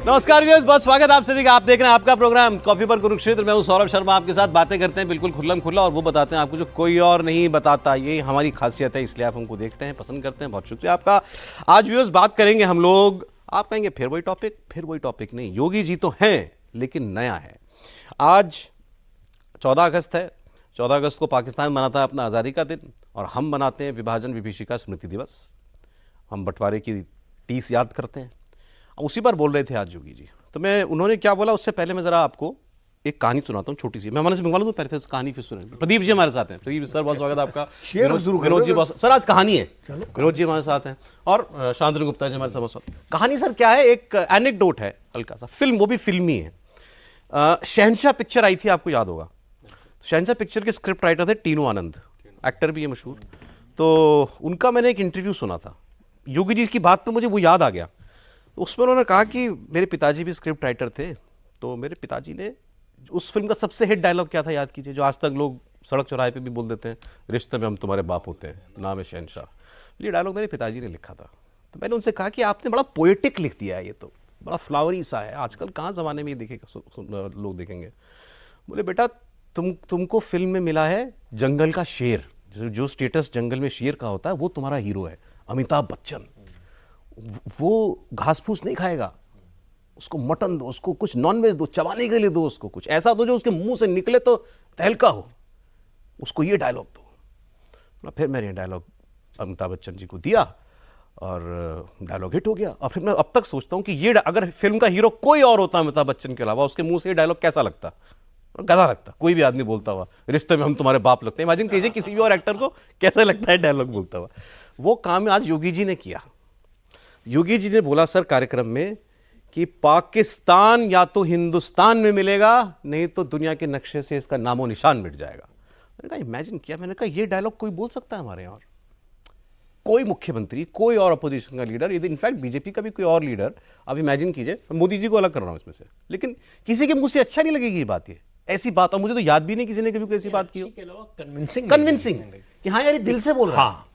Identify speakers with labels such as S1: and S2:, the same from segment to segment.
S1: नमस्कार व्यूअर्स, बहुत स्वागत आप सभी का। आप देख रहे हैं आपका प्रोग्राम कॉफी पर कुरुक्षेत्र। मैं हूं सौरभ शर्मा, आपके साथ बातें करते हैं बिल्कुल खुल्लम खुल्ला, और वो बताते हैं आपको जो कोई और नहीं बताता। ये हमारी खासियत है, इसलिए आप हमको देखते हैं, पसंद करते हैं। बहुत शुक्रिया आपका। आज व्यूअर्स बात करेंगे हम लोग, आप कहेंगे फिर वही टॉपिक नहीं। योगी जी तो हैं लेकिन नया है। आज 14 अगस्त है। 14 अगस्त को पाकिस्तान मनाता है अपना आज़ादी का दिन, और हम मनाते हैं विभाजन विभीषिका स्मृति दिवस। हम बंटवारे की 30 याद करते हैं। उसी पर बोल रहे थे आज योगी जी, तो मैं उन्होंने क्या बोला उससे पहले मैं ज़रा आपको एक कहानी सुनाता हूँ छोटी सी। मैं हमारे से मंगवा लूँ तो पहले फिर कहानी फिर सुने। प्रदीप जी हमारे साथ हैं। प्रदीप सर बहुत स्वागत है आपका। विनोद जी बहुत, सर आज कहानी है। विनोद जी हमारे साथ हैं, और शांतनु गुप्ता जी हमारे साथ। कहानी सर क्या है, एक एनेक्डोट है हल्का सा, फिल्म, वो भी फिल्मी है। शहंशाह पिक्चर आई थी, आपको याद होगा। शहंशाह पिक्चर के स्क्रिप्ट राइटर थे टीनू आनंद, एक्टर भी है मशहूर। तो उनका मैंने एक इंटरव्यू सुना था। योगी जी की बात पे मुझे वो याद आ गया। उसमें उन्होंने कहा कि मेरे पिताजी भी स्क्रिप्ट राइटर थे, तो मेरे पिताजी ने उस फिल्म का सबसे हिट डायलॉग क्या था याद कीजिए, जो आज तक लोग सड़क चौराहे पे भी बोल देते हैं, रिश्ते में हम तुम्हारे बाप होते हैं, नाम है शहंशाह। ये डायलॉग मेरे पिताजी ने लिखा था। तो मैंने उनसे कहा कि आपने बड़ा पोएटिक लिख दिया है, ये तो बड़ा फ्लावरी सा है, आजकल कहाँ ज़माने में ये देखेगा लोग देखेंगे। बोले बेटा तुमको फिल्म में मिला है जंगल का शेर, जो स्टेटस जंगल में शेर का होता है वो तुम्हारा हीरो है, अमिताभ बच्चन। वो घास फूस नहीं खाएगा, उसको मटन दो, उसको कुछ नॉनवेज दो, चबाने के लिए दो, उसको कुछ ऐसा दो जो उसके मुंह से निकले तो तहलका हो, उसको ये डायलॉग दो। फिर मैंने ये डायलॉग अमिताभ बच्चन जी को दिया और डायलॉग हिट हो गया। और फिर मैं अब तक सोचता हूँ कि ये अगर फिल्म का हीरो कोई और होता अमिताभ बच्चन के अलावा, उसके मुंह से ये डायलॉग कैसा लगता, गधा लगता। कोई भी आदमी बोलता हुआ, रिश्ते में हम तुम्हारे बाप लगते हैं। इमेजिन कीजिए किसी भी और एक्टर को कैसा लगता है डायलॉग बोलता हुआ। वो काम आज योगी जी ने किया। योगी जी ने बोला सर कार्यक्रम में कि पाकिस्तान या तो हिंदुस्तान में मिलेगा, नहीं तो दुनिया के नक्शे से इसका नामो निशान मिट जाएगा। मैंने कहा इमेजिन किया, मैंने कहा ये डायलॉग कोई बोल सकता है हमारे यहाँ? कोई मुख्यमंत्री, कोई और अपोजिशन का लीडर, यदि इनफैक्ट बीजेपी का भी कोई और लीडर, अब इमेजिन कीजिए, मोदी जी को अलग कर रहा हूँ इसमें से, लेकिन किसी के मुंह से अच्छा नहीं लगेगी ये बात, ये ऐसी बात। और मुझे तो याद भी नहीं किसी ने कभी कोई ऐसी बात की हो। कन्विंसिंग कि हाँ यार दिल से बोल रहा है।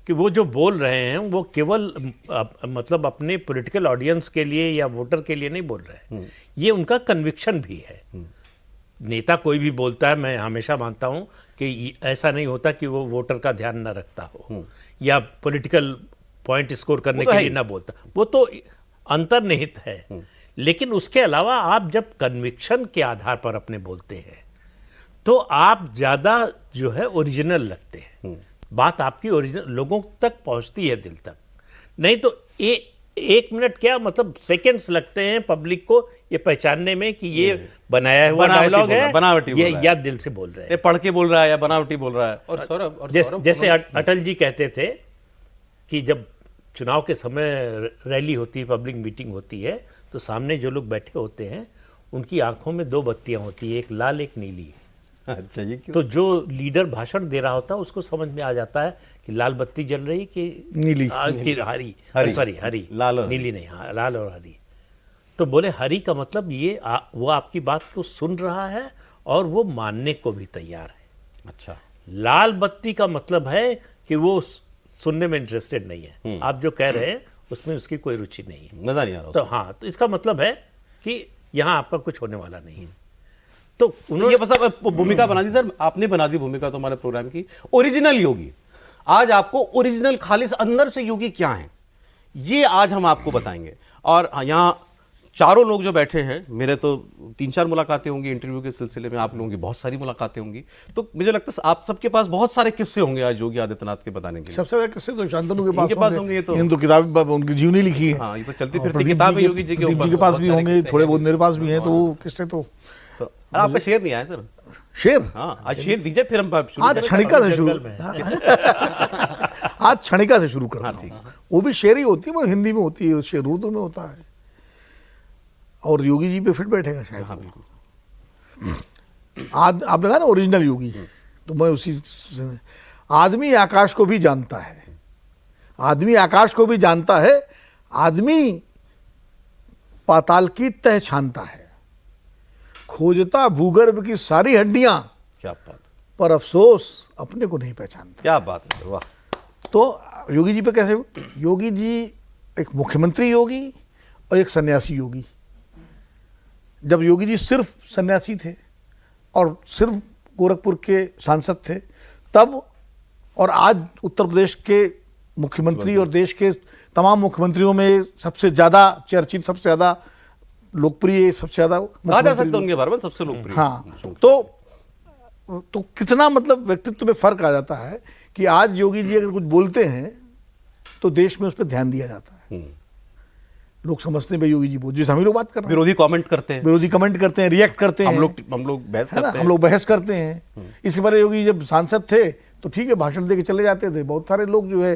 S2: कि वो जो बोल रहे हैं वो केवल मतलब अपने पॉलिटिकल ऑडियंस के लिए या वोटर के लिए नहीं बोल रहे हैं, ये उनका कन्विक्शन भी है। नेता कोई भी बोलता है, मैं हमेशा मानता हूं कि ऐसा नहीं होता कि वो वोटर का ध्यान ना रखता हो या पॉलिटिकल पॉइंट स्कोर करने के लिए ना बोलता, वो तो अंतर्निहित है। लेकिन उसके अलावा आप जब कन्विक्शन के आधार पर अपने बोलते हैं तो आप ज़्यादा जो है ओरिजिनल लगते हैं। बात आपकी ओरिजिनल लोगों तक पहुंचती है, दिल तक। नहीं तो एक मिनट क्या मतलब सेकंड्स लगते हैं पब्लिक को ये पहचानने में कि ये बनाया हुआ डायलॉग है, बनावटी ये या दिल से बोल रहे हैं,
S1: पढ़ के बोल रहा है या बनावटी बोल रहा है।
S3: और सौरभ
S2: जैसे अटल जी कहते थे कि जब चुनाव के समय रैली होती है, पब्लिक मीटिंग होती है, तो सामने जो लोग बैठे होते हैं उनकी आंखों में 2 बत्तियां होती है, एक लाल एक नीली।
S1: अच्छा, ये क्यों?
S2: तो जो लीडर भाषण दे रहा होता है उसको समझ में आ जाता है कि लाल बत्ती जल रही कि
S3: नीली,
S2: हरी, सॉरी हरी,
S1: लाल और
S2: नीली नहीं, हाँ लाल और हरी। तो बोले हरी का मतलब ये वो आपकी बात को सुन रहा है और वो मानने को भी तैयार है।
S1: अच्छा,
S2: लाल बत्ती का मतलब है कि वो सुनने में इंटरेस्टेड नहीं है, आप जो कह रहे हैं उसमें उसकी कोई रुचि नहीं है,
S1: मजा नहीं आ रहा।
S2: तो हाँ, तो इसका मतलब है कि यहाँ आपका कुछ होने वाला नहीं है। तो
S1: उन्होंने बस भूमिका बना दी सर, आपने बना दी भूमिका तो हमारे प्रोग्राम की। ओरिजिनल योगी, आज आपको ओरिजिनल खालिस अंदर से योगी क्या है ये आज हम आपको बताएंगे। और यहाँ चारों लोग जो बैठे हैं, मेरे तो 3-4 मुलाकातें होंगी इंटरव्यू के सिलसिले में, आप लोगों की बहुत सारी मुलाकातें होंगी, तो मुझे लगता है आप सबके पास बहुत सारे किस्से होंगे आज योगी आदित्यनाथ के बताने के लिए।
S3: सबसे ज्यादा किस्से तो शांतनु के पास
S1: होंगे। ये तो
S3: इन तो किताब उनकी जीवनी लिखी है।
S1: हाँ, ये तो चलती फिरती किताब है योगी जी के ऊपर।
S3: के पास भी होंगे, थोड़े बहुत मेरे पास भी हैं, तो वो किस्से तो।
S1: आपका शेर नहीं आया सर?
S3: शेर?
S1: हाँ, आज शेर दीजिए, फिर हम
S3: आज क्षणिका से शुरू आज क्षणिका से शुरू करना। वो भी शेर ही होती है, वो हिंदी में होती है, शेर उर्दू में होता है, और योगी जी पे फिट बैठेगा शायद।
S1: हाँ, बिल्कुल।
S3: आपने कहा ना ओरिजिनल योगी, तो मैं उसी आदमी आकाश को भी जानता है, आदमी आकाश को भी जानता है, आदमी पाताल की तह छानता है, खोजता भूगर्भ की सारी हड्डियां,
S1: क्या बात,
S3: पर अफसोस अपने को नहीं पहचानता।
S1: क्या बात है, वाह।
S3: तो योगी जी पे कैसे? योगी जी एक मुख्यमंत्री योगी और एक सन्यासी योगी। जब योगी जी सिर्फ सन्यासी थे और सिर्फ गोरखपुर के सांसद थे तब, और आज उत्तर प्रदेश के मुख्यमंत्री और देश के तमाम मुख्यमंत्रियों में सबसे ज़्यादा चर्चित, सबसे ज़्यादा लोकप्रिय, सबसे ज़्यादा
S1: कहा जा सकता है उनके बारे में सबसे लोकप्रिय।
S3: हाँ, तो कितना मतलब व्यक्तित्व में फर्क आ जाता है कि आज योगी जी अगर कुछ बोलते हैं तो देश में उस पर ध्यान दिया जाता है। लोग समझते हैं भाई योगी जी बोल, जैसे हम ही लोग बात कर रहे हैं,
S1: विरोधी कमेंट करते हैं,
S3: विरोधी कमेंट करते हैं, रिएक्ट करते हैं,
S1: हम लोग बहस
S3: है ना,
S1: करते हैं।
S3: हम लोग बहस करते हैं। इसके बारे योगी जब सांसद थे तो ठीक है, भाषण दे के चले जाते थे। बहुत सारे लोग जो है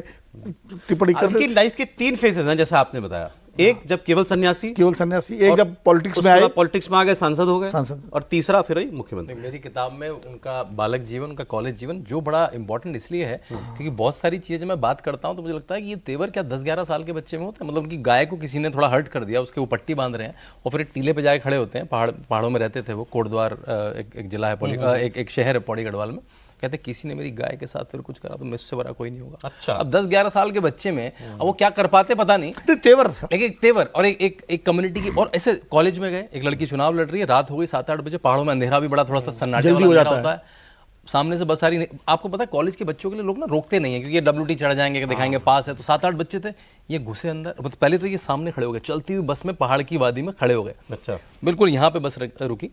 S3: टिप्पणी करते
S1: उनकी लाइफ के 3 फेजेस हैं जैसा आपने बताया। एक जब केवल सन्यासी,
S3: केवल सन्यासी, एक
S1: और
S3: जब पॉलिटिक्स में
S1: उसके
S3: आए,
S1: बाद पॉलिटिक्स में आ गए, सांसद हो गए,
S3: सांसद।
S1: और तीसरा फिर ही मुख्यमंत्री।
S4: मेरी किताब में उनका बालक जीवन, उनका कॉलेज जीवन जो बड़ा इंपॉर्टेंट इसलिए है क्योंकि बहुत सारी चीज़ें जब मैं बात करता हूँ तो मुझे लगता है कि ये तेवर क्या 10-11 साल के बच्चे में होता है। मतलब उनकी गाय को किसी ने थोड़ा हर्ट कर दिया, उसके वो पट्टी बांध रहे हैं और फिर एक टीले पे जाके खड़े होते हैं। पहाड़ों में रहते थे वो, कोटद्वार एक जिला है, एक शहर है पौड़ी गढ़वाल में। कहते किसी ने मेरी गाय के साथ फिर कुछ करा तो मुझसे बड़ा कोई नहीं होगा।
S1: अच्छा।
S4: अब 10-11 साल के बच्चे में अब वो क्या कर पाते पता नहीं,
S3: तेवर था।
S4: लेकिन एक तेवर और एक कम्युनिटी की। और ऐसे कॉलेज में गए, एक लड़की चुनाव लड़ रही है, रात हो गई 7-8 बजे, पहाड़ों में अंधेरा भी बड़ा थोड़ा सा सन्नाटे
S3: जल्दी
S4: वाला
S3: हो
S4: अंधेरा
S3: जाता
S4: होता है। सामने से बस आ रही नहीं। आपको पता है कॉलेज के बच्चों के लिए लोग ना रोकते नहीं है क्योंकि ये WT चढ़ जाएंगे, दिखाएंगे पास है। तो 7-8 बच्चे थे, ये घुसे अंदर। बस पहले तो ये सामने खड़े हो गए, चलती हुई बस में पहाड़ की वादी में खड़े हो गए।
S1: अच्छा।
S4: बिल्कुल यहाँ पे बस रुकी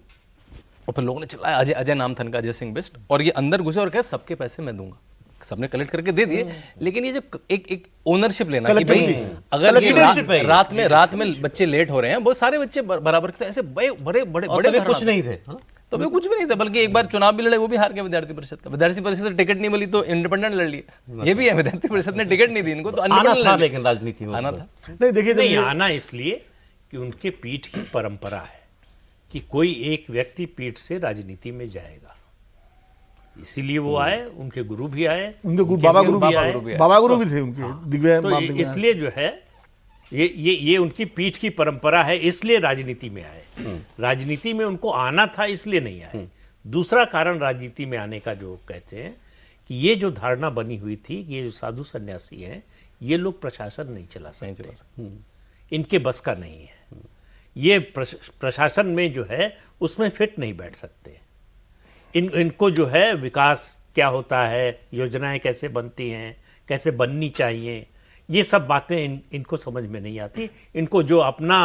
S4: और फिर लोगों ने चिल्लाया, अजय, अजय नाम था इनका, अजय सिंह बिष्ट। और ये अंदर घुसे और कहे सबके पैसे मैं दूंगा। सबने कलेक्ट करके दे दिए, लेकिन ये जो एक ओनरशिप लेना कि भाई अगर ये रात में बच्चे लेट हो रहे हैं, बहुत सारे बच्चे बराबर से ऐसे बड़े
S1: कुछ नहीं थे,
S4: तो भी कुछ भी नहीं था। बल्कि एक बार चुनाव भी लड़े, वो भी हार गए विद्यार्थी परिषद का। विद्यार्थी परिषद से टिकट नहीं मिली तो इंडिपेंडेंट लड़ लिए। ये भी है, विद्यार्थी परिषद ने टिकट नहीं दी इनको तो
S1: आना था, लेकिन राजनीति में
S4: आना था।
S3: नहीं देखिए,
S2: नहीं आना इसलिए कि उनके पीठ की परंपरा है कि कोई एक व्यक्ति पीठ से राजनीति में जाएगा, इसीलिए वो आए। उनके गुरु भी आए,
S3: उनके गुरु बाबा गुरु भी
S4: आए।
S3: बाबा गुरु भी थे उनके, दिव्या
S2: तो इसलिए जो है ये उनकी पीठ की परंपरा है, इसलिए राजनीति में आए। राजनीति में उनको आना था इसलिए नहीं आए। दूसरा कारण राजनीति में आने का जो कहते हैं कि ये जो धारणा बनी हुई थी कि ये जो साधु सन्यासी हैं ये लोग प्रशासन नहीं चला सकते, इनके बस का नहीं है, ये प्रशासन में जो है उसमें फिट नहीं बैठ सकते। इनको जो है विकास क्या होता है, योजनाएं कैसे बनती हैं, कैसे बननी चाहिए, ये सब बातें इनको समझ में नहीं आती। इनको जो अपना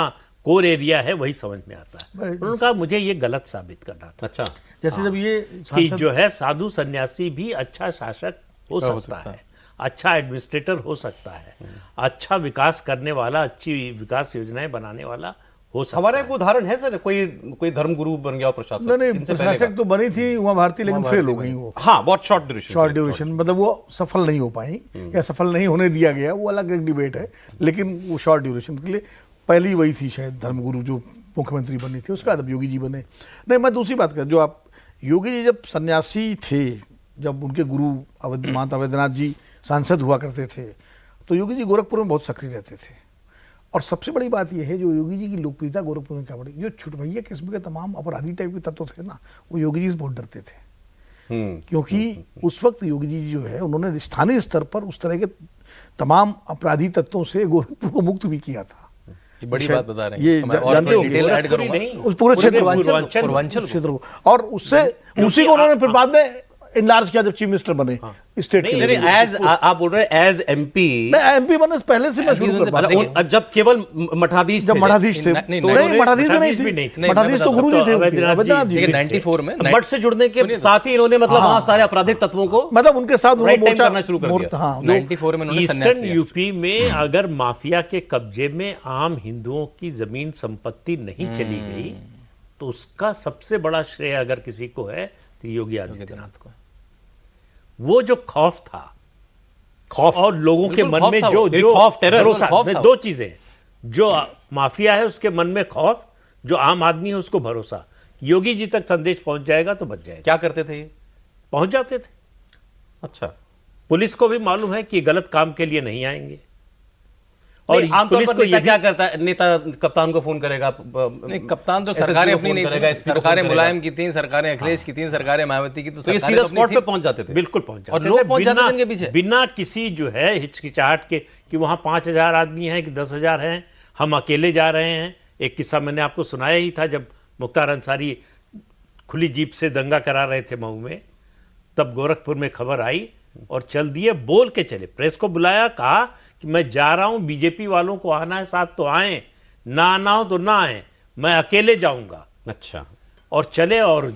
S2: कोर एरिया है वही समझ में आता है। उन्होंने कहा मुझे ये गलत साबित करना था।
S1: अच्छा।
S3: जैसे जब ये
S2: कि जो है साधु सन्यासी भी अच्छा शासक हो सकता है, अच्छा एडमिनिस्ट्रेटर हो सकता है, अच्छा विकास करने वाला, अच्छी विकास योजनाएं बनाने वाला हो सकता
S1: हमारा
S2: है।
S1: एक उदाहरण है सर, कोई धर्मगुरु बन गया प्रशासक।
S3: नहीं,
S1: इनसे पहले
S3: प्रशासक तो बनी थी उमा भारती, लेकिन फेल हो गई वो।
S1: हाँ, बहुत शॉर्ट ड्यूरेशन,
S3: मतलब वो सफल नहीं हो पाई या सफल नहीं होने दिया गया, वो अलग एक डिबेट है। लेकिन वो शॉर्ट ड्यूरेशन के लिए पहली वही थी शायद धर्मगुरु जो मुख्यमंत्री बनी थी, उसके बाद अब योगी जी बने। नहीं, मैं दूसरी बात कर, जो आप योगी जी जब सन्यासी थे, जब उनके गुरु माता अवैधनाथ जी सांसद हुआ करते थे, तो योगी जी गोरखपुर में बहुत सक्रिय रहते थे। और सबसे बड़ी बात यह है जो योगी जी की लोकप्रियता गोरखपुर में क्या बड़ी, जो छुटभैया किस्म के तमाम अपराधी टाइप के तत्व थे ना, वो योगी जी से बहुत डरते थे। क्योंकि उस वक्त योगी जी जो है उन्होंने स्थानीय स्तर पर उस तरह के तमाम अपराधी तत्वों से गोरखपुर को मुक्त भी किया था।
S4: ये बड़ी बात बता रहे हैं,
S3: ये जानते हो,
S4: डिटेल ऐड करूंगा
S3: उस पूरे क्षेत्र को, और उससे उसी को उन्होंने फिर बाद में इनलार्ज किया जब चीफ मिनिस्टर बने स्टेट के लिए।
S1: एज आप बोल रहे हैं एज एमपी,
S3: एमपी बने पहले से मैं शुरू कर पाया,
S1: जब केवल मठाधीश
S3: जब मठाधीश थे। नहीं, मठाधीश भी नहीं थे, मठाधीश तो गुरु जी थे अवैधनाथ जी।
S4: 94 में
S1: मठ से जुड़ने के साथ ही इन्होंने मतलब वहां सारे आपराधिक तत्वों को
S3: मतलब उनके साथ
S1: करना शुरू कर दिया।
S3: हाँ,
S4: 94 में उन्होंने संन्यास
S2: ईस्टर्न
S4: लिया।
S2: यूपी में अगर माफिया के कब्जे में आम हिंदुओं की जमीन संपत्ति नहीं चली गई तो उसका सबसे बड़ा श्रेय अगर किसी को है तो योगी आदित्यनाथ को। वो जो खौफ था, खौफ और लोगों के मन में जो
S1: खौफ, टेरर,
S2: भरोसा, दो चीजें, जो माफिया है उसके मन में खौफ, जो आम आदमी है उसको भरोसा, योगी जी तक संदेश पहुंच जाएगा तो बच जाएगा।
S1: क्या करते थे ये?
S2: पहुंच जाते थे।
S1: अच्छा।
S2: पुलिस को भी मालूम है कि गलत काम के लिए नहीं आएंगे, और
S1: नहीं, आमतौर
S2: पुलिस
S1: पर
S2: को
S1: नेता
S2: ये
S1: क्या करता है, नेता कप्तान को फोन करेगा,
S4: नहीं, कप्तान तो
S1: SSP
S4: सरकारें
S1: को
S4: अपनी
S1: फोन
S4: नहीं
S1: करेगा,
S4: थी,
S1: SP को फोन
S4: सरकारें
S1: करेगा।
S4: मुलायम की थी, सरकारें अखिलेश की थी, सरकारें मायावती की, तो
S1: तो ये
S4: सरकारें
S1: सीधा
S4: तो अपनी
S1: स्पॉट
S4: थी।
S1: पे पहुंच जाते थे।
S2: बिल्कुल पहुंच जाते
S4: और लोग
S2: थे,
S4: पहुंच जाते थे
S2: बिना-
S4: इनके पीछे।
S2: बिना किसी जो है हिचकिचाहट के कि वहां 5,000 आदमी हैं कि 10,000 हैं, हम अकेले जा रहे हैं। एक किस्सा मैंने आपको सुनाया ही था, जब मुख्तार अंसारी खुली जीप से दंगा करा रहे थे मऊ में, तब गोरखपुर में खबर आई और चल दिए, बोल के चले, प्रेस को बुलाया, कहा कि मैं जा रहा हूं, बीजेपी वालों को आना है साथ तो आए, ना आना हो तो ना आए, मैं अकेले जाऊंगा।
S1: अच्छा,
S2: और चले, और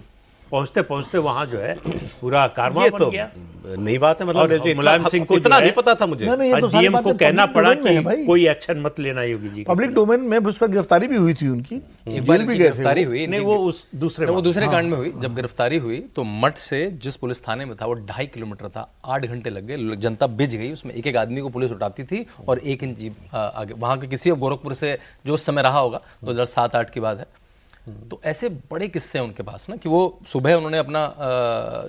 S2: पहुंचते पहुंचते वहां जो है पूरा कारवां
S1: ये
S2: बन
S1: तो
S2: गया।
S1: नई बात है, मतलब
S2: और
S1: मुझे
S2: मुलायम सिंह को
S1: इतना
S2: जो है-
S1: नहीं पता था मुझे।
S3: नहीं, नहीं, ये तो सारी
S2: डीएम को
S3: बातें
S2: कहना
S3: public
S2: पड़ा
S3: domain में
S2: कि
S3: है भाई।
S2: कोई एक्शन मत लेना योगी जी के
S3: पब्लिक डोमेन में उस पर गिरफ्तारी भी हुई थी उनकी,
S4: एक बार
S3: जेल भी
S4: इनकी
S3: गए थे
S4: गिरफ्तारी
S3: वो।
S4: हुई,
S2: नहीं,
S4: इनकी-
S2: वो उस दूसरे
S4: वो
S2: मामले।
S4: दूसरे कांड में हुई। जब गिरफ्तारी हुई तो मठ से जिस पुलिस थाने में था वो 2.5 किलोमीटर था, 8 घंटे लग गए, जनता बिज गई उसमें। एक एक आदमी को पुलिस उठाती थी और 1 इंच जीप आगे, वहां के किसी गोरखपुर से जो उस समय रहा होगा, 2007-8 की बात है। तो ऐसे बड़े किस्से हैं उनके पास ना, कि वो सुबह उन्होंने अपना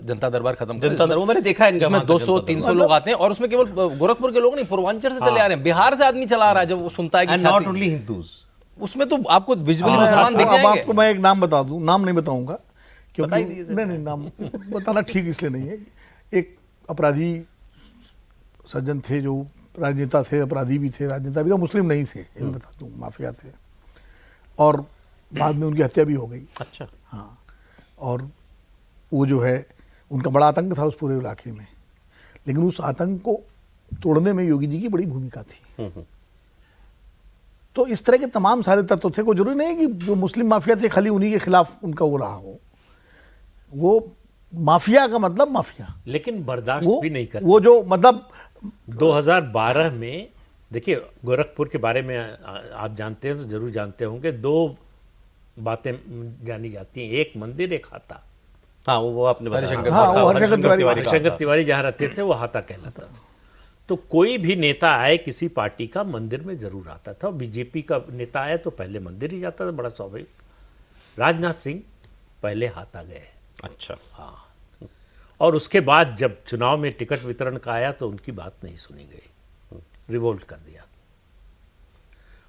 S4: जनता दरबार खत्म किया,
S1: जनता दरबार, वो मैंने देखा है इनका
S4: जिसमें
S1: वहाँ का
S4: 200-300 लोग आते हैं, और उसमें केवल गोरखपुर के लोग नहीं, पूर्वांचल से चले आ रहे हैं, बिहार से आदमी चला आ रहा है। जब वो सुनता है कि
S1: एंड नॉट
S4: ख्याति-
S1: ओनली हिंदूज।
S4: उसमें तो आपको विजुअली
S3: मैं
S4: मुसलमान दिख
S3: आपको- अब
S4: जाएंगे।
S3: आपको मैं एक नाम बता दूं, नाम नहीं बताऊंगा क्योंकि
S1: बता ही दीजिए।
S3: नहीं, नाम बताना ठीक इसलिए नहीं है। एक अपराधी सज्जन थे जो राजनेता थे, अपराधी भी थे, राजनेता भी थे, मुस्लिम नहीं थे, ये मैं बता दूं, माफिया थे, और बाद में उनकी हत्या भी हो गई।
S1: अच्छा,
S3: हाँ, और वो जो है उनका बड़ा आतंक था उस पूरे इलाके में, लेकिन उस आतंक को तोड़ने में योगी जी की बड़ी भूमिका थी। तो इस तरह के तमाम सारे तत्व थे। कोई जरूरी नहीं है कि जो मुस्लिम माफिया थे खाली उन्हीं के खिलाफ उनका वो रहा हो। वो माफिया का मतलब माफिया,
S2: लेकिन बर्दाश्त
S3: वो
S2: भी नहीं करते।
S3: वो जो मतलब
S2: 2012 में देखिए, गोरखपुर के बारे में आप जानते हैं तो जरूर जानते होंगे, 2 बातें जानी जाती हैं, एक मंदिर, एक हाता।
S1: हाँ, वो आपने बताया।
S4: हरिशंकर
S3: हाँ, वो हरिशंकर तिवारी
S1: का
S2: हरिशंकर
S1: था।
S2: तिवारी जहाँ रहते थे वो हाता कहलाता था। तो कोई भी नेता आए किसी पार्टी का, मंदिर में जरूर आता था। बीजेपी का नेता आए तो पहले मंदिर ही जाता था, बड़ा स्वाभाविक। राजनाथ सिंह पहले हाता गए,
S1: अच्छा,
S2: हाँ, और उसके बाद जब चुनाव में टिकट वितरण का आया तो उनकी बात नहीं सुनी गई, रिवोल्ट कर दिया,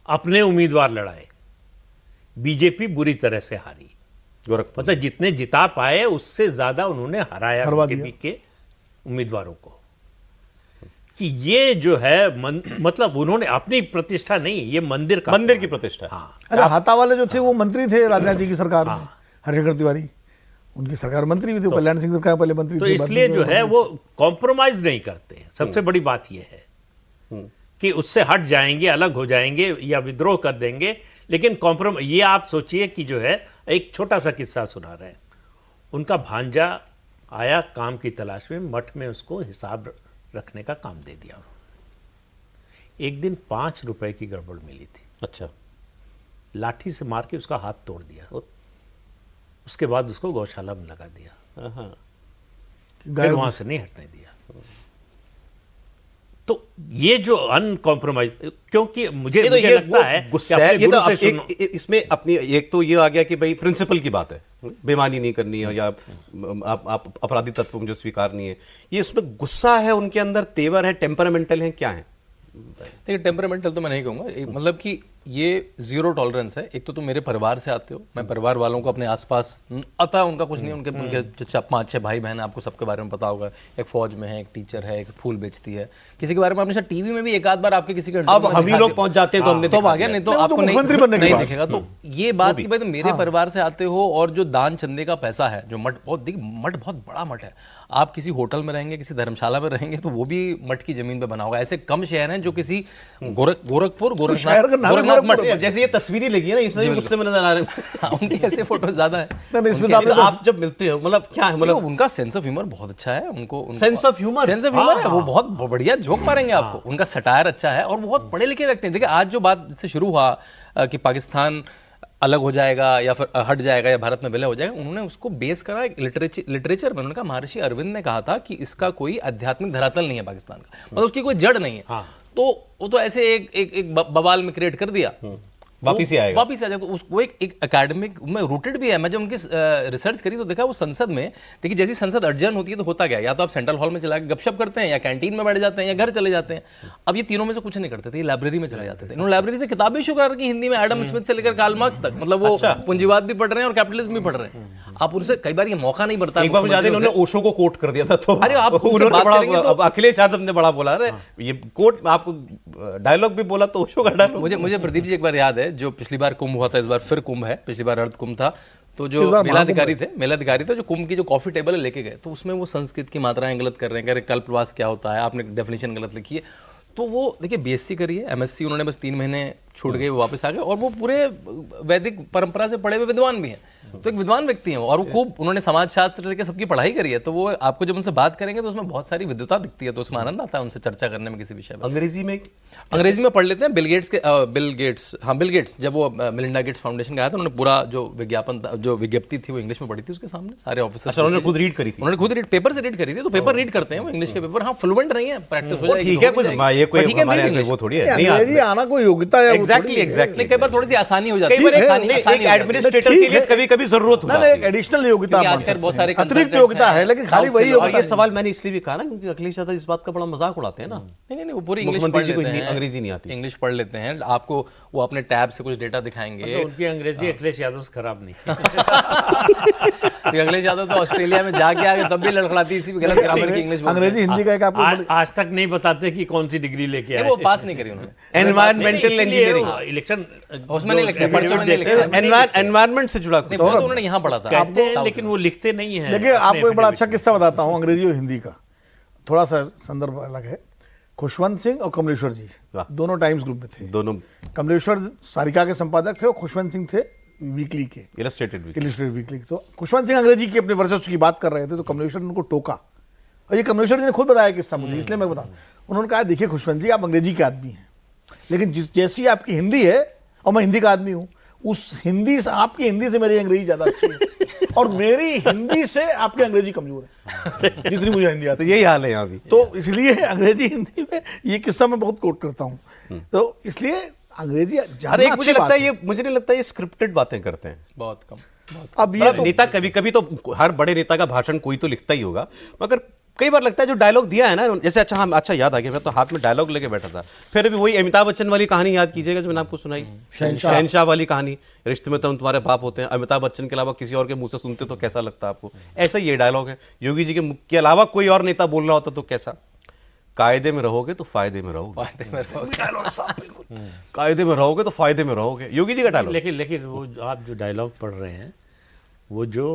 S2: अपने उम्मीदवार लड़ाए, बीजेपी बुरी तरह से हारी।
S1: गोरखपुर
S2: मतलब जितने जिता पाए उससे ज्यादा उन्होंने हराया
S3: हरवा
S2: बीजेपी के उम्मीदवारों को। कि ये जो है मतलब उन्होंने अपनी प्रतिष्ठा नहीं, ये मंदिर का
S1: मंदिर की प्रतिष्ठा।
S2: हाँ,
S3: अरे हाथा वाले जो थे वो मंत्री थे राजनाथ जी की सरकार में, हरिशंकर तिवारी उनकी सरकार मंत्री भी थे, कल्याण सिंह सरकार पहले मंत्री
S2: तो
S3: थे, बाद
S2: इसलिए
S3: में
S2: जो है वो कॉम्प्रोमाइज नहीं करते। सबसे बड़ी बात यह है कि उससे हट जाएंगे, अलग हो जाएंगे या विद्रोह कर देंगे, लेकिन कॉम्प्रोमाइज। ये आप सोचिए कि जो है, एक छोटा सा किस्सा सुना रहे हैं। उनका भांजा आया काम की तलाश में, मठ में उसको हिसाब रखने का काम दे दिया उन्होंने। एक दिन 5 रुपए की गड़बड़ मिली थी,
S1: अच्छा,
S2: लाठी से मार के उसका हाथ तोड़ दिया। उसके बाद उसको गौशाला में लगा दिया,
S1: हाँ,
S3: गाय
S2: फिर वहां से नहीं हटने दिया। तो ये जो अनकॉम्प्रोमाइज, क्योंकि मुझे
S1: ये तो ये
S2: लगता है कि
S1: गुस्सा
S2: अपने
S1: है। ये
S2: गुरु
S1: तो
S2: से
S1: अब
S2: सुनो।
S1: इसमें अपनी एक तो ये आ गया कि भाई प्रिंसिपल की बात है, बेईमानी नहीं करनी है या आप अपराधी तत्व मुझे स्वीकार नहीं है। ये इसमें गुस्सा है उनके अंदर, तेवर है, टेम्परामेंटल है, क्या है?
S4: देखिए, टेम्परामेंटल तो मैं नहीं कहूँगा, मतलब कि ये जीरो टॉलरेंस है। एक तो तुम मेरे परिवार से आते हो, मैं परिवार वालों को अपने आसपास, अतः उनका कुछ नहीं, उनके जो 5-6 भाई बहन, आपको सबके बारे में पता होगा, एक फौज में है, एक टीचर है, एक फूल बेचती है, किसी के बारे में आपने शायद टीवी में भी एक आध बार आपके किसी के
S1: अब हम ही लोग पहुंच जाते हैं तो हमने
S4: तो
S1: दिखा
S4: आ गया,
S1: दिया।
S4: नहीं तो
S3: नहीं, वो तो
S4: आपको नहीं
S3: मुख्यमंत्री बनने के
S4: नहीं
S3: बाद।
S4: दिखेगा। तो ये बात कि भाई तुम मेरे परिवार से आते हो, और जो दान चंदे का पैसा है, जो मठ मठ बहुत बड़ा मठ है। आप किसी होटल में रहेंगे, किसी धर्मशाला में रहेंगे, तो वो भी मठ की जमीन पे बना होगा। ऐसे कम शहर हैं जो किसी गोरखपुर,
S3: शहर का नाम है
S4: गोरखनाथ मठ,
S1: अब जैसे ये तस्वीरें लगी है ना, इसमें भी गुस्से में नजर आ रहे हैं।
S4: हाँ, उनके ऐसे फोटो ज्यादा है।
S3: नहीं, इसमें तो
S1: उनके
S3: आपने
S1: आप जब मिलते हो, मतलब क्या है, मतलब
S4: उनका सेंस ऑफ ह्यूमर बहुत अच्छा है। उनको
S1: Sense of humor?
S4: Sense of humour है, वो बहुत बढ़िया जोक मारेंगे आपको। उनका सटायर अच्छा है, और वो बहुत पढ़े लिखे व्यक्ति हैं। देखिए, आज जो बात से शुरू हुआ कि पाकिस्तान अलग हो जाएगा या फिर हट जाएगा या भारत में विलय हो जाएगा, उन्होंने उसको बेस करा एक लिटरेचर में। उन्होंने कहा, महर्षि अरविंद ने कहा था कि इसका कोई आध्यात्मिक धरातल नहीं है पाकिस्तान का, मतलब उसकी कोई जड़ नहीं है। तो वो तो ऐसे एक बवाल में क्रिएट कर दिया।
S1: वापिस ही आएगा।
S4: वापिस आ जाएगा। तो उसको एक एकेडमिक में रूटेड भी है। मैं जब उनकी रिसर्च करी तो देखा वो संसद में, देखिए जैसी संसद अर्जन होती है तो होता क्या है, या तो आप सेंट्रल हॉल में चला के गपशप करते हैं, या कैंटीन में बैठ जाते हैं, या घर चले जाते हैं। अब ये तीनों में से कुछ नहीं करते थे, ये लाइब्रेरी में चले जाते थे। इन्होंने लाइब्रेरी से किताबें शुरू कर रखी हिंदी में, एडम स्मिथ से लेकर कार्ल मार्क्स तक, मतलब वो पूंजीवाद भी पढ़ रहे हैं और कैपिटलिज्म भी पढ़ रहे हैं। आप उनसे कई बार ये मौका नहीं बढ़ता।
S1: एक बार मुझे याद है इन्होंने ओशो को कोट कर दिया था, तो
S4: अरे आप उनसे
S1: उन्होंने
S4: बात करेंगे तो-
S1: बड़ा अखिलेश यादव ने बड़ा बोला, अरे ये कोट आप डायलॉग भी बोला तो ओशो का डायलॉग।
S4: मुझे प्रदीप जी एक बार याद है, जो पिछली बार कुंभ हुआ था, इस बार फिर कुंभ है, पिछली बार अर्ध कुंभ था, तो जो
S3: इस बार
S4: मेलाधिकारी थे जो कुंभ की जो कॉफी टेबल लेके गए, तो उसमें वो संस्कृत की मात्राएं गलत कर रहे हैं, कह रहे कल्पवास क्या होता है, आपने डेफिनेशन गलत लिखी है। तो वो देखिए बीएससी करी है, एमएससी उन्होंने बस 3 महीने छूट गए, वो वापस आ गए, और वो पूरे वैदिक परंपरा से पढ़े हुए विद्वान भी हैं। तो एक विद्वान व्यक्ति हैं वो, और वो खूब उन्होंने समाज शास्त्र लेके सबकी पढ़ाई करी है। तो वो आपको जब उनसे बात करेंगे तो उसमें बहुत सारी विद्वता दिखती है, तो उसमें आनंद आता है उनसे चर्चा करने में किसी विषय में। अंग्रेजी में पढ़ लेते हैं। बिल गेट्स जब वो मिलिंडा गेट्स फाउंडेशन का आया था, उन्होंने पूरा जो विज्ञापन जो विज्ञप्ति थी वो इंग्लिश में पढ़ी थी उसके सामने सारे ऑफिसर।
S1: अच्छा, उन्होंने खुद रीड करी थी?
S4: उन्होंने खुद रीड, पेपर से रीड करी थी। तो पेपर रीड करते हैं वो इंग्लिश के पेपर, हाँ फ्लुएंट नहीं है, प्रैक्टिस हो जाएगी।
S1: ठीक है, कुछ ये कोई हमारे यहाँ वो थोड़ी है, नहीं
S3: अंग्रेजी आना कोई योग्यता है?
S1: एग्जैक्टली
S4: कई बार थोड़ी सी आसानी हो जाती
S1: कई बार
S4: है।
S1: एक एडमिनिस्ट्रेटर के लिए कभी-कभी जरूरत होती है।
S3: एक एडिशनल योग्यता,
S4: आजकल बहुत सारे
S3: अतिरिक्त योग्यता है, लेकिन खाली वही
S1: और
S3: योग्यता
S1: ये सवाल मैंने इसलिए भी कहा ना क्योंकि अखिलेश यादव इस बात का बड़ा मजाक उड़ाते हैं ना।
S4: नहीं, वो पूरी इंग्लिश पढ़
S1: मुख्यमंत्री जी को
S4: लेते हैं,
S1: अंग्रेजी नहीं आती।
S4: इंग्लिश पढ़ लेते हैं। आपको वो अपने टैब से कुछ डेटा दिखाएंगे।
S2: उनकी अंग्रेजी अखिलेश यादव से खराब नहीं है।
S4: तो अखिलेश यादव तो ऑस्ट्रेलिया में जाके आगे तब भी लड़खड़ाती इसी गलत ग्रामर की इंग्लिश बोलते हैं।
S3: अंग्रेजी हिंदी का एक आपको
S2: आज तक नहीं बताते कि कौन सी डिग्री लेके आए।
S4: वो पास नहीं करी उन्होंने,
S1: एनवायरमेंटल इंजीनियरिंग,
S2: इलेक्शन
S4: उसमें नहीं लिखते, पर्चों में नहीं लिखते।
S1: एनवायरमेंट से जुड़ा
S4: नहीं, वो तो उन्होंने यहाँ पढ़ा था।
S2: कहते हैं लेकिन वो लिखते नहीं है।
S3: देखिए आपको एक बड़ा अच्छा किस्सा बताता हूँ अंग्रेजी और हिंदी का, थोड़ा सा संदर्भ अलग है। खुशवंत सिंह और कमलेश्वर जी दोनों टाइम्स ग्रुप में थे।
S1: दोनों
S3: कमलेश्वर सारिका के संपादक थे और खुशवंत सिंह थे वीकली के,
S1: इलस्ट्रेटेड
S3: वीकली। तो खुशवंत सिंह अंग्रेजी की अपने वर्चस्व की बात कर रहे थे, तो कमलेश्वर ने उनको टोका, और ये कमलेश्वर जी ने खुद बताया किस्सा मुझे, इसलिए मैं बता। उन्होंने कहा देखिए खुशवंत जी, आप अंग्रेजी के आदमी हैं, लेकिन जैसी आपकी हिंदी है, और मैं हिंदी का आदमी हूँ, उस हिंदी से, आपकी हिंदी से मेरी अंग्रेजी ज्यादा अच्छी है, और मेरी हिंदी से आपकी अंग्रेजी कमजोर है जितनी मुझे हिंदी आती
S1: तो यही हाल है यहाँ भी।
S3: तो इसलिए अंग्रेजी हिंदी में ये किस्सा मैं बहुत कोट करता हूँ। तो इसलिए अंग्रेजी
S1: अरे मुझे लगता है ये, मुझे नहीं लगता ये स्क्रिप्टेड बातें करते हैं
S4: बहुत कम।
S3: अब ये तो
S1: नेता कभी-कभी तो, हर बड़े नेता का भाषण कोई तो लिखता ही होगा, मगर कई बार लगता है जो डायलॉग दिया है ना, जैसे अच्छा याद आ गया, मैं तो हाथ में डायलॉग लेके बैठा था, फिर अभी वही अमिताभ बच्चन वाली कहानी याद कीजिएगा जो मैंने आपको सुनाई, शहनशाह वाली कहानी, रिश्ते में तो हम तुम्हारे बाप होते हैं, अमिताभ बच्चन के अलावा किसी और के मुंह से सुनते तो कैसा लगता आपको, ऐसा ये डायलॉग है। योगी जी के अलावा कोई और नेता बोल रहा होता तो कैसा, कायदे में रहोगे तो फायदे में रहोगे, कायदे में रहोगे तो फायदे में रहोगे, योगी जी का डायलॉग।
S2: लेकिन वो आप जो डायलॉग पढ़ रहे हैं, वो जो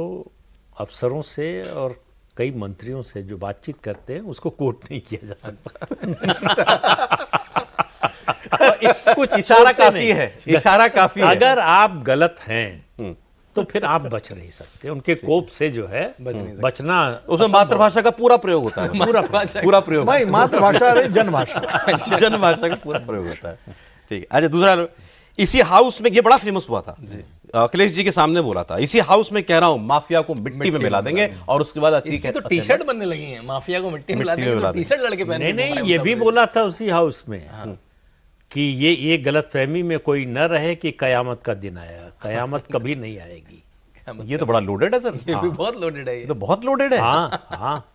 S2: अफसरों से और कई मंत्रियों से जो बातचीत करते हैं उसको कोट नहीं किया जा सकता।
S1: कुछ इशारा काफी है, इशारा काफी है।
S2: अगर आप गलत हैं तो फिर आप बच नहीं सकते, उनके कोप से जो है बचना,
S1: उसमें मातृभाषा का पूरा प्रयोग होता है, पूरा प्रयोग,
S3: भाई मातृभाषा जनभाषा
S1: जनभाषा का पूरा प्रयोग होता है। ठीक है, अच्छा दूसरा, इसी हाउस में ये बड़ा फेमस हुआ था, अखिलेश जी के सामने बोला था, इसी हाउस में कह रहा हूं माफिया को मिट्टी में मिला देंगे, और उसके बाद
S4: इसकी तो टी शर्ट बनने लगी है, माफिया को मिट्टी में मिला देंगे, टी शर्ट लड़के पहने।
S2: नहीं, ये भी बोला था उसी हाउस में कि ये गलत फहमी में कोई न रहे कि कयामत का दिन आया, कयामत कभी नहीं आएगी।
S1: ये तो बड़ा लोडेड है सर,
S4: ये भी बहुत लोडेड है,
S1: ये तो बहुत लोडेड है।
S2: हाँ,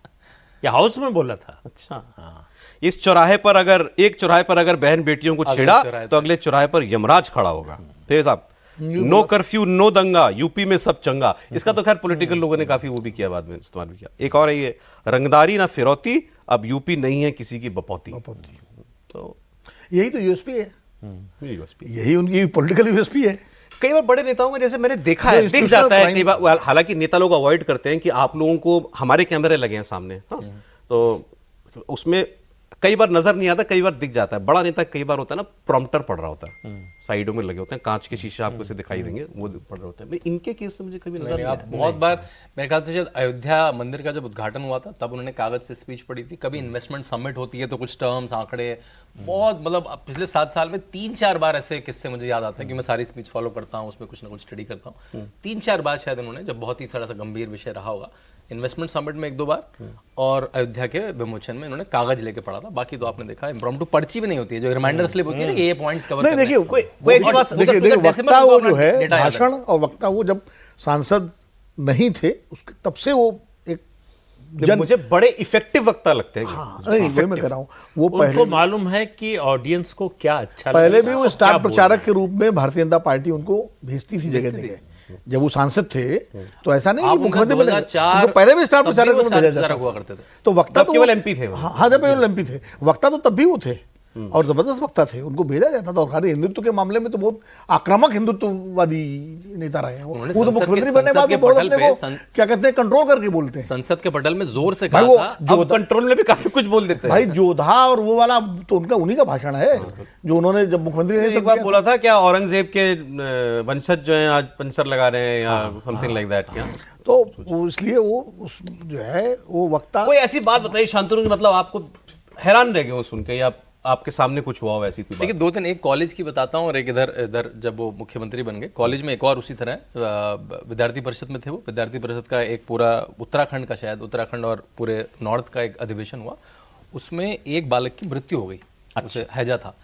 S2: ये हाउस में बोला था।
S1: अच्छा, हाँ। इस चौराहे पर अगर, एक चौराहे पर अगर बहन बेटियों को छेड़ा तो अगले चौराहे पर यमराज खड़ा होगा। फिर साहब, नो कर्फ्यू नो दंगा, यूपी में सब चंगा। इसका तो खैर पॉलिटिकल लोगों ने काफी वो भी किया, बाद में इस्तेमाल भी किया। एक और है ये, रंगदारी ना फिरौती, अब यूपी नहीं है किसी की बपौती। तो
S3: यही तो यूएसपी है, यही उनकी पॉलिटिकल यूएसपी है।
S1: कई बार बड़े नेताओं में जैसे मैंने देखा है, दिख जाता है कई बार, हालांकि नेता लोग अवॉइड करते हैं कि आप लोगों को, हमारे कैमरे लगे हैं सामने, हाँ, तो उसमें कई बार नजर नहीं आता, कई बार दिख जाता है। बड़ा नेता कई बार होता है ना, प्रॉम्प्टर पढ़ रहा होता है, साइडों में लगे होते हैं, कांच के शीशे आपको से दिखाई देंगे, वो पढ़ रहे होते हैं। इनके केस से मुझे कभी नजर नहीं आया।
S4: बहुत बार मेरे ख्याल से शायद अयोध्या मंदिर का जब उद्घाटन हुआ था तब उन्होंने कागज से स्पीच पढ़ी थी। कभी इन्वेस्टमेंट समिट होती है तो कुछ टर्म्स, आंकड़े, बहुत मतलब पिछले 7 साल में 3-4 बार ऐसे किस्से मुझे याद आते हैं कि मैं सारी स्पीच फॉलो करता हूँ, उसमें कुछ ना कुछ स्टडी करता हूँ। 3-4 बार शायद उन्होंने, जब बहुत ही थोड़ा सा गंभीर विषय रहा होगा, इन्वेस्टमेंट समिट में 1-2 बार और अयोध्या के विमोचन में इन्होंने कागज लेके पढ़ा था। बाकी तो आपने देखा इम्प्रॉम्प्टू पर्ची भी नहीं होती है, जो रिमाइंडर स्लिप होती है ना कि ये पॉइंट्स कवर
S3: नहीं, देखिए
S1: कोई ऐसी बात
S3: देखिए
S4: उधर
S3: वक्ता
S4: decimal
S3: वो
S4: को
S3: जो
S4: अपना
S3: है
S4: डेटा याद
S3: भाषण और वक्ता वो जब सांसद नहीं थे उसके तब से वो एक
S1: मुझे बड़े इफेक्टिव वक्ता लगते हैं।
S3: हाँ, नहीं वही मैं कह रहा हूँ वो
S2: उनको
S3: पहले
S2: मालूम है कि ऑडियंस को क्या अच्छा
S3: पहले
S2: लगेगा
S3: भी वो
S2: और
S3: स्टार
S2: क्या बोलना
S3: प्रचारक
S2: है।
S3: के रूप में भारतीय जनता पार्टी उनको भेजती थी जगह जगह। जब वो सांसद थे तो ऐसा नहीं
S4: आप
S3: कि
S4: उनका
S3: मुख्यमंत्री बने
S4: 2004
S3: उनको पहले भी स्टार
S4: तब भी
S3: प्रचारक
S4: वो
S3: में
S4: स्टार
S3: भेजा जाता
S4: प्रचारक हुआ
S3: था।
S4: करते थे।
S3: तो वक्ता
S1: तब
S3: तो
S1: केवल MP थे वो।
S3: हाँ जब केवल MP थे, वक्ता तो तब भी वो थे और जबरदस्त वक्ता थे, उनको भेजा जाता था। और खाली हिंदुत्व के मामले में तो बहुत आक्रामक हिंदुत्ववादी नेता रहे हैं वो
S4: उन्होंने
S3: तो
S4: संसद के-
S3: मुख्यमंत्री बनने के बाद
S4: संसद के
S3: वो बहुत
S4: पटल
S3: अपने
S4: पे
S3: को क्या कहते हैं कंट्रोल करके बोलते हैं।
S4: संसद के पटल में जोर से
S3: भाई
S4: कहा
S3: वो
S4: था
S3: जो
S1: अब कंट्रोल में भी काफी कुछ बोल देते हैं।
S3: भाई जोधा और वो वाला तो उनका उन्हीं का भाषण है जो उन्होंने जब मुख्यमंत्री ने
S1: एक
S3: तब
S1: बार
S3: किया
S1: बोला था क्या औरंगजेब के वंशज जो हैं आज पंचर लगा रहे हैं या समथिंग लाइक दैट क्या?
S3: तो वो इसलिए वो उस जो है वो वक्ता
S1: कोई ऐसी बात बताइए शांतनु जी, मतलब आपको हैरान रह गए हो सुन के या आपके सामने कुछ हुआ हो ऐसी कोई बात?
S4: देखिए 2-3 एक कॉलेज की बताता हूँ और एक इधर इधर जब वो मुख्यमंत्री बन गए कॉलेज में एक और उसी तरह विद्यार्थी परिषद में थे वो। विद्यार्थी परिषद का एक पूरा उत्तराखंड का शायद उत्तराखंड और पूरे नॉर्थ का एक अधिवेशन हुआ। उसमें एक बालक की मृत्यु हो गई, उसे हैजा था।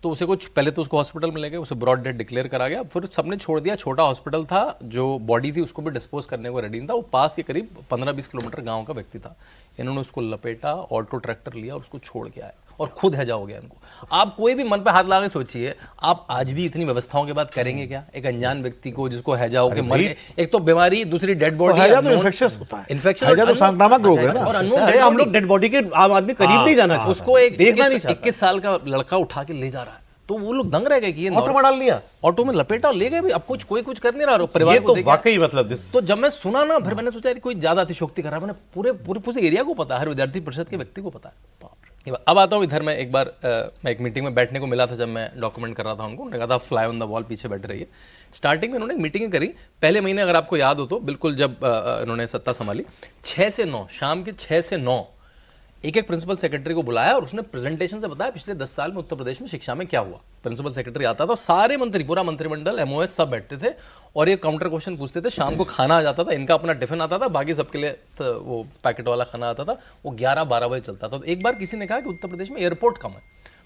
S4: तो उसे कुछ पहले तो उसको हॉस्पिटल में ले गए, उसे ब्रॉड डेथ डिक्लेयर करा गया, फिर सबने छोड़ दिया। छोटा हॉस्पिटल था, जो बॉडी थी उसको भी डिस्पोज करने को रेडी नहीं था। वो पास के करीब 15-20 किलोमीटर गांव का व्यक्ति था। इन्होंने उसको लपेटा, ऑटो ट्रैक्टर लिया और उसको छोड़ के आए और खुद हैजा हो गया इनको। आप कोई भी मन पे हाथ लगा के सोचिए, आप आज भी इतनी व्यवस्थाओं के बाद करेंगे क्या एक अनजान व्यक्ति को जिसको हैजा हो के मर गए? एक तो बीमारी, दूसरी डेड बॉडी।
S3: हैजा तो इन्फेक्शियस होता है,
S4: इन्फेक्शन
S3: हैजा तो संक्रामक रोग है ना।
S4: और
S1: अरे हम लोग डेड बॉडी के आम आदमी करीब नहीं जाना चाहिए।
S4: उसको एक
S1: देखना नहीं चाहता।
S4: 21 साल का लड़का उठा के ले जा रहा है, तो वो लोग दंग रह गए कि ये
S1: ऑटो में डाल लिया।
S4: ऑटो में लपेटा और ले गए भी। अब कोई कुछ कर नहीं रहा परिवार
S1: ये
S4: को
S1: तो
S4: देख के।
S1: वाकई मतलब दिस
S4: तो जब मैं सुना ना, फिर मैंने सोचा यार कोई ज्यादा अतिशोक्ति कर रहा है। मैंने पूरे एरिया को पता है, हर विद्यार्थी परिषद के व्यक्ति को पता है। अब आता हूँ इधर। मैं एक बार मैं एक मीटिंग में बैठने को मिला था जब मैं डॉक्यूमेंट कर रहा था उनको। उन्होंने कहा था फ्लाई ऑन द वॉल पीछे बैठे रहिए। स्टार्टिंग में उन्होंने मीटिंग करी पहले महीने, अगर आपको याद हो तो, बिल्कुल जब इन्होंने सत्ता संभाली 6 से 9 शाम के 6 से 9 एक प्रिंसिपल सेक्रेटरी को बुलाया और उसने प्रेजेंटेशन से बताया पिछले 10 साल में उत्तर प्रदेश में शिक्षा में क्या हुआ। प्रिंसिपल सेक्रेटरी आता था, सारे मंत्री, पूरा मंत्रिमंडल, MOS सब बैठते थे और ये काउंटर क्वेश्चन पूछते थे। शाम को खाना आ जाता था, इनका अपना टिफिन आता था, बाकी सबके लिए वो पैकेट वाला खाना आता था। वो 11-12 बजे चलता था। तो एक बार किसी ने कहा कि उत्तर प्रदेश में एयरपोर्ट कम है,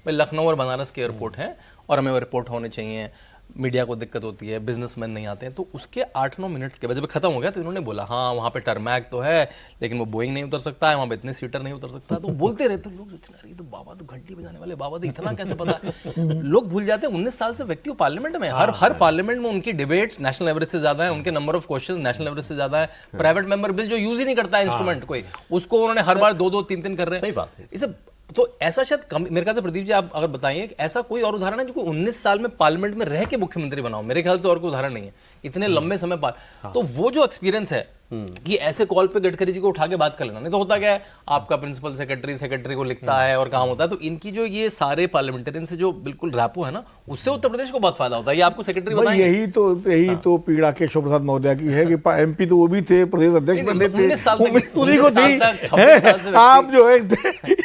S4: भाई लखनऊ और बनारस के एयरपोर्ट हैं और हमें एयरपोर्ट होने चाहिए, मीडिया को दिक्कत होती है, बिजनेसमैन नहीं आते हैं। तो उसके 8-9 मिनट के बाद जब खत्म हो गया तो इन्होंने बोला हाँ वहाँ पे टर्मैक तो है लेकिन वो बोइंग नहीं उतर सकता है, वहाँ पे इतने सीटर नहीं उतर सकता। तो बोलते रहते लोग, सोचना अरे तो बाबा तो घंटी बजाने वाले बाबा तो इतना कैसे पता है। लोग भूल जाते हैं 19 साल से व्यक्ति वो पार्लियामेंट में, हर पार्लियामेंट में उनकी डिबेट्स नेशनल एवरेज से ज्यादा है, उनके number of question national average से ज्यादा है। प्राइवेट मेंबर बिल जो यूज ही नहीं करता है इंस्ट्रूमेंट कोई, उसको उन्होंने हर बार 2-2, 3-3 कर रहे हैं।
S1: सही बात है।
S4: इसे तो ऐसा शायद मेरे ख्याल से प्रदीप जी आप अगर बताइए कि ऐसा कोई और उदाहरण है जो कोई 19 साल में पार्लियामेंट में रह के मुख्यमंत्री बनाओ? मेरे ख्याल से और कोई उदाहरण नहीं है इतने लंबे समय तो वो जो एक्सपीरियंस है कि ऐसे कॉल पे गडकरी जी को उठा के बात कर लेना। नहीं तो होता क्या है, आपका प्रिंसिपल सेक्रेटरी को लिखता है और काम होता है। तो इनकी जो ये सारे पार्लियामेंटेरियन से जो बिल्कुल रैपो है ना, उससे उत्तर प्रदेश को बहुत फायदा होता है। ये आपको सेक्रेटरी
S3: भाई
S4: बताएंगे।
S3: यही तो पीड़ा केशव प्रसाद मौर्य की है कि MP तो वो भी थे, प्रदेश अध्यक्ष बने थे,
S4: 19 साल तक,
S3: उन्हीं को
S4: 19 साल
S3: थी।
S4: तक, 26 साल से व्यक्ति-
S3: आप जो है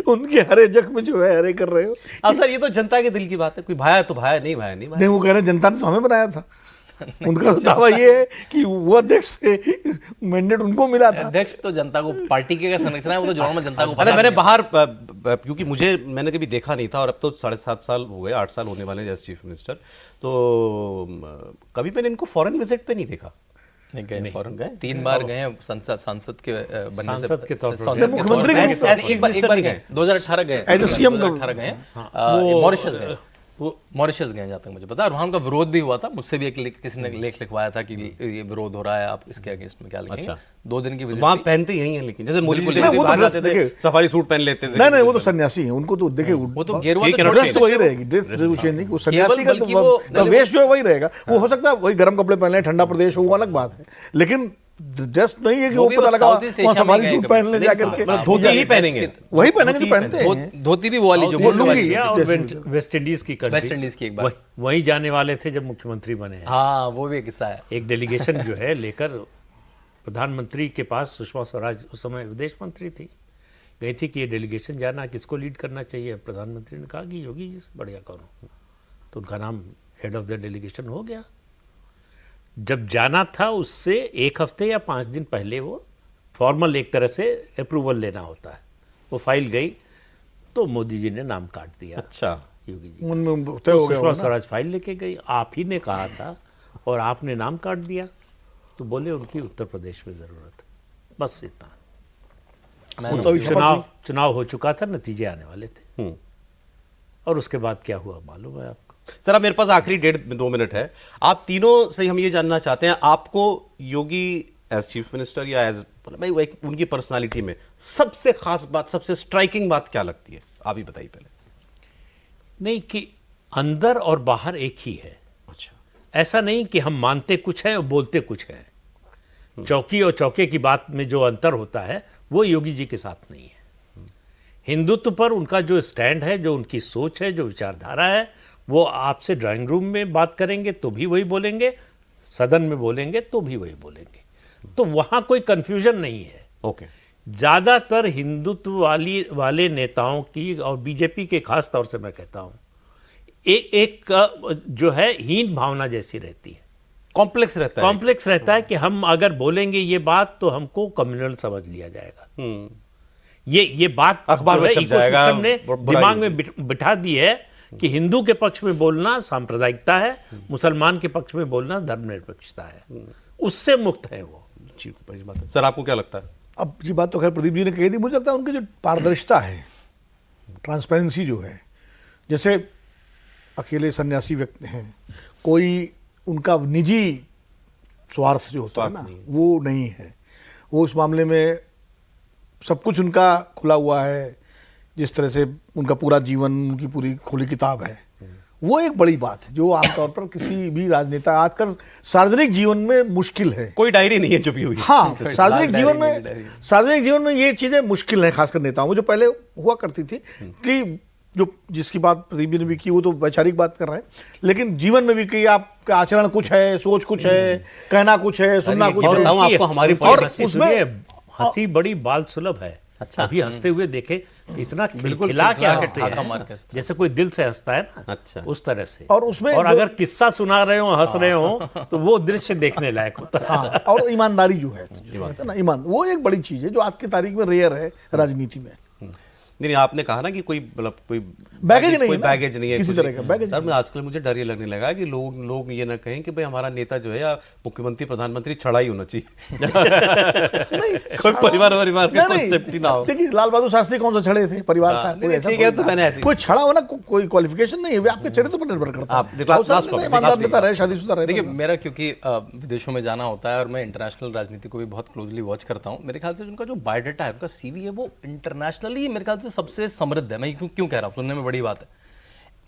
S3: उनके हरे जख्म जो है हरे कर रहे हो।
S1: अब सर ये तो जनता के दिल की बात है, कोई भाया तो भाया, नहीं भाया नहीं भाया।
S3: नहीं वो कह रहे हैं जनता ने तो हमें बनाया था। उनका तो दावा ये है कि वो अध्यक्ष मैंडेट उनको मिला था।
S4: अध्यक्ष तो जनता को, पार्टी के संरचना है वो तो जोड़ में जनता को
S1: अरे
S4: पता
S1: मैंने
S4: है।
S1: बाहर क्योंकि मैंने कभी देखा नहीं था और अब तो 7.5 साल हो गए, 8 साल होने वाले हैं एज चीफ मिनिस्टर। तो कभी मैंने इनको फॉरेन विजिट पे नहीं देखा।
S4: नहीं गए, फॉरेन गए, 3 बार गए हैं सांसद के बनने से,
S2: सांसद के तौर पर।
S4: सांसद के
S3: मुख्यमंत्री
S4: तौर
S3: के
S4: पर।
S3: तौर
S1: पर।
S4: एक बार गए, 2018 गए,
S3: As a CM
S4: 2018 गए, मॉरिशस गए, मॉरिशस गए जहाँ तक मुझे पता है। और वहाँ उनका विरोध भी हुआ था, मुझसे भी किसी ने लेख लिखवाया था कि ये विरोध हो रहा है, आप इसके अगेंस्ट में क्या लिखेंगे।
S1: अच्छा।
S4: 2 दिन की विजिट
S1: वहाँ पहनते यही हैं, लेकिन जैसे मोदी जी
S3: नहीं, वो तो
S1: बाहर
S3: ड्रेस
S1: जाते थे,
S3: देखिए।
S1: सफारी सूट पहन लेते थे।
S3: नहीं वो तो सन्यासी हैं, उनको तो देखिए
S4: वो तो गेरुआ
S1: ठीक
S4: तो
S1: है,
S4: छोड़
S3: ड्रेस तो
S4: सकते
S3: वही
S4: हो।
S3: रहेगी, ड्रेस चेंज नहीं। वो सन्यासी का
S4: बल्कि वो-
S3: तो वेश जो है वही रहेगा। वो हो सकता है वही गर्म कपड़े पहन ले, ठंडा प्रदेश हो, वो अलग बात है। लेकिन ड्रेस नहीं है कि
S4: वो
S3: वो
S4: भी
S3: पता
S4: वो
S3: लगा
S4: साउथ ईस्ट
S3: वहाँ
S4: एशिया में
S3: सफारी
S4: गए
S3: सूट
S4: कभी।
S3: पहन ले
S4: नहीं,
S3: जाकर के,
S4: हाँ,
S1: धोती ही पहनेंगे।
S3: वही पहनेंगे जो पहनते हैं।
S4: धोती भी वो वाली जो
S3: वो
S4: बोलने वाली
S3: लुंगी।
S4: है।
S2: और वेस्ट इंडीज की country,
S4: वेस्ट इंडीज की एक बार।
S2: वहीं जाने वाले थे जब मुख्यमंत्री बने हैं।
S4: हाँ वो भी एक किस्सा है।
S2: एक डेलीगेशन जो है लेकर प्रधानमंत्री के पास, सुषमा स्वराज उस समय विदेश मंत्री थी, गई थी कि ये डेलीगेशन जाना, किसको लीड करना चाहिए। प्रधानमंत्री ने कहा कि योगी जी से बढ़िया करो, तो उनका नाम हेड ऑफ द डेलीगेशन हो गया। जब जाना था उससे 1 हफ्ते या 5 दिन पहले वो फॉर्मल एक तरह से अप्रूवल लेना होता है। वो फाइल गई तो मोदी जी ने नाम काट दिया।
S1: अच्छा,
S2: योगी जी
S3: उनमें तय
S2: तो
S3: हो गया
S2: सुषमा
S3: होगा ना।
S2: स्वराज फाइल लेके गई, आप ही ने कहा था और आपने नाम काट दिया, तो बोले उनकी उत्तर प्रदेश में जरूरत है, बस इतना।
S3: तो अभी
S2: चुनाव हो चुका था, नतीजे आने वाले थे, और उसके बाद क्या हुआ मालूम है आपको।
S1: सर अब मेरे पास आखिरी 1.5-2 मिनट है। आप तीनों से हम ये जानना चाहते हैं, आपको योगी एज चीफ मिनिस्टर या एज भाई उनकी पर्सनालिटी में सबसे खास बात, सबसे स्ट्राइकिंग बात क्या लगती है? आप ही बताइए पहले।
S2: नहीं कि अंदर और बाहर एक ही है।
S1: अच्छा,
S2: ऐसा नहीं कि हम मानते कुछ है और बोलते कुछ है। चौकी और चौके की बात में जो अंतर होता है वो योगी जी के साथ नहीं है। हिंदुत्व पर उनका जो स्टैंड है, जो उनकी सोच है, जो विचारधारा है, वो आपसे ड्राइंग रूम में बात करेंगे तो भी वही बोलेंगे, सदन में बोलेंगे तो भी वही बोलेंगे। तो वहां कोई कंफ्यूजन नहीं है।
S1: ओके।
S2: ज्यादातर हिंदुत्व वाले नेताओं की और बीजेपी के खास तौर से मैं कहता हूं, एक जो है हीन भावना जैसी रहती है,
S1: कॉम्प्लेक्स रहता है।
S2: कॉम्प्लेक्स रहता है कि हम अगर बोलेंगे ये बात तो हमको कम्युनल समझ लिया जाएगा। ये बात
S1: अखबार में
S2: जो है
S1: छप जाएगा,
S2: इकोसिस्टम ने
S1: बुराई
S2: दिमाग में बिठा दी है कि हिंदू के पक्ष में बोलना सांप्रदायिकता है, मुसलमान के पक्ष में बोलना धर्मनिरपेक्षता है। उससे मुक्त है वो।
S1: ठीक, बड़ी बात है। सर आपको क्या लगता है?
S3: अब ये बात तो खैर प्रदीप जी ने कही थी। मुझे लगता है उनकी जो पारदर्शिता है, ट्रांसपेरेंसी जो है, जैसे अकेले सन्यासी व्यक्ति हैं, कोई उनका निजी स्वार्थ जो होता है ना, वो नहीं है। वो उस मामले में सब कुछ उनका खुला हुआ है, जिस तरह से उनका पूरा जीवन, उनकी पूरी खुली किताब है। वो एक बड़ी बात है जो आमतौर पर किसी भी राजनेता आजकल सार्वजनिक जीवन में मुश्किल है।
S1: कोई डायरी नहीं है छुपी हुई।
S3: हाँ, सार्वजनिक जीवन में ये चीजें मुश्किल है, खासकर नेताओं में। जो पहले हुआ करती थी कि जो जिसकी बात प्रदीप जी ने भी की, वो तो वैचारिक बात कर रहे हैं, लेकिन जीवन में भी कि आपका आचरण कुछ है, सोच कुछ है, कहना कुछ है, सुनना कुछ
S1: और
S3: है।
S1: बताऊं आपको हमारी
S3: और
S2: हंसी
S3: उसमें-
S2: सुनिए, हंसी बड़ी बाल सुलभ है।
S1: अच्छा।
S2: अभी हंसते हुए देखे, इतना खिलखिला के हंसते
S4: ठाका मार के
S2: हैं
S4: हंसते
S2: जैसे कोई दिल से हंसता है ना।
S1: अच्छा।
S2: उस तरह से।
S3: और उसमें
S2: और
S3: जो-
S2: अगर किस्सा सुना रहे हो, हंस रहे हो, तो वो दृश्य देखने लायक होता है।
S3: हाँ, और ईमानदारी जो है ना, ईमान, वो एक बड़ी चीज है जो आज की तारीख में रेयर है राजनीति में।
S1: नहीं, आपने कहा ना कि कोई मतलब कोई
S3: बैगेज नहीं
S1: कोई
S3: है ना,
S1: बैगेज नहीं है
S3: किसी
S1: कुछ
S3: तरह
S1: नहीं।
S3: का बैगेज
S1: सर मैं आजकल मुझे डर ये लगने लगा है कि लोग ये ना कहें कि भाई हमारा नेता जो है या मुख्यमंत्री प्रधानमंत्री छड़ा ही होना चाहिए। कोई परिवार का कॉन्सेप्ट ही ना हो।
S3: देखिए, लाल बहादुर शास्त्री कौन सा छड़े थे, परिवार था, कोई ऐसा
S1: ठीक है,
S3: थोड़ी
S1: तो
S3: था।
S1: मैंने ऐसे
S3: कोई छड़ा होना कोई क्वालिफिकेशन नहीं है, वो आपके चरित्र पर निर्भर करता
S1: आप
S3: है।
S1: last
S3: बहुत सारे
S1: topic,
S3: नेता ईमानदार
S1: last
S3: नेता रहे, शादीशुदा रहे।
S4: देखिए, मेरा क्योंकि विदेशों में जाना होता है और मैं इंटरनेशनल राजनीति को भी बहुत क्लोजली वॉच करता हूँ, मेरे ख्याल से उनका जो बायोडाटा है, उनका सीवी है, वो इंटरनेशनली मेरे ख्याल से सबसे समृद्ध है। मैं क्यों कह रहा हूँ, सुनने में बड़ी बात है।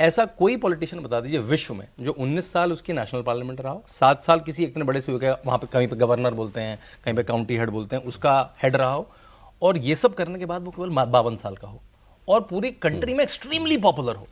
S4: ऐसा कोई पॉलिटिशियन बता दीजिए विश्व में जो 19 साल उसकी नेशनल पार्लियामेंट रहा हो, 7 साल किसी इतने बड़े से वहाँ पे कहीं पे गवर्नर बोलते हैं, कहीं पे काउंटी हेड बोलते हैं, उसका हेड रहा हो, और ये सब करने के बाद वो केवल 52 साल का हो और पूरी कंट्री में एक्सट्रीमली पॉपुलर हो।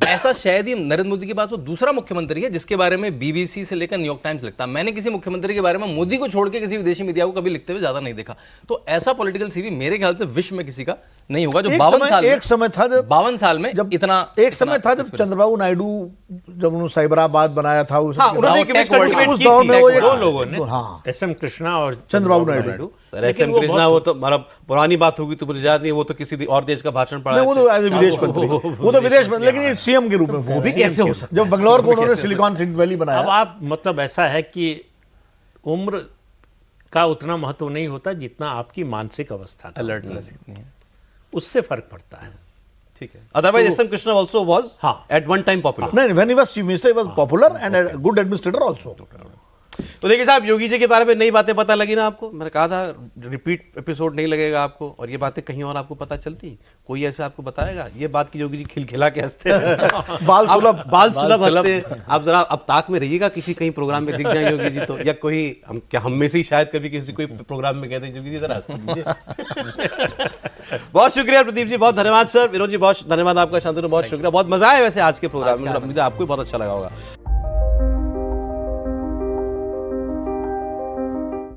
S4: ऐसा शायद ही नरेंद्र मोदी के पास वो दूसरा मुख्यमंत्री है जिसके बारे में बीबीसी से लेकर न्यूयॉर्क टाइम्स लिखता है। मैंने किसी मुख्यमंत्री के बारे में मोदी को छोड़ के किसी विदेशी मीडिया को कभी लिखते हुए ज्यादा नहीं देखा। तो ऐसा पॉलिटिकल सीवी मेरे ख्याल से विश्व में किसी का नहीं होगा जो 52 साल
S3: एक समय था जब
S4: 52 साल में
S3: जब
S4: इतना
S3: एक समय था जब चंद्रबाबू नायडू, जब उन्होंने साइबराबाद बनाया था, उस
S1: उन्होंने एक image cultivate
S3: उस
S1: की
S3: दौर
S1: थी।
S3: में वो
S2: दो
S3: एक
S2: लोगों ने,
S3: हाँ,
S2: एसएम कृष्णा और
S3: चंद्रबाबू नायडू।
S1: सर एसएम कृष्णा वो तो मतलब पुरानी बात होगी तो मुझे याद नहीं, वो तो किसी और देश का भाषण पढ़ा
S3: नहीं, वो तो एज विदेश मंत्री, वो तो विदेश मंत्री, लेकिन ये सीएम के रूप में वो
S1: भी कैसे हो सकता
S3: जब बंगलौर को उन्होंने सिलिकॉन वैली बनाया।
S2: अब आप मतलब ऐसा है कि उम्र का उतना महत्व नहीं होता जितना आपकी मानसिक अवस्था का,
S4: अलर्टनेस इतनी है।
S2: उससे फर्क पड़ता है।
S1: ठीक है। अदरवाइज एसएम कृष्णा Krishna also
S2: was.
S1: At one time popular.
S3: नहीं, when he was chief minister, he was popular and a good administrator also.
S1: तो देखिए साहब, योगी जी के बारे में नई बातें पता लगी ना आपको। मैंने कहा था रिपीट एपिसोड नहीं लगेगा आपको, और ये बातें कहीं और आपको पता चलती, कोई ऐसे आपको बताएगा ये बात कि योगी जी खिलखिला के हंसते हैं।
S3: बाल सुलभ
S1: बाल सुलभ हंसते हैं। आप जरा अब ताक में रहिएगा, किसी कहीं प्रोग्राम में दिख जाए योगी जी तो, या कोई हम में से ही शायद कभी किसी कोई प्रोग्राम में कहते हैं योगी जी जरा हंस दीजिए। बहुत शुक्रिया प्रदीप जी, बहुत धन्यवाद सर। विनोद जी बहुत धन्यवाद आपका, शांतनु बहुत शुक्रिया, बहुत मजा आया वैसे आज के प्रोग्राम में, मुझे आपको भी बहुत अच्छा लगा होगा।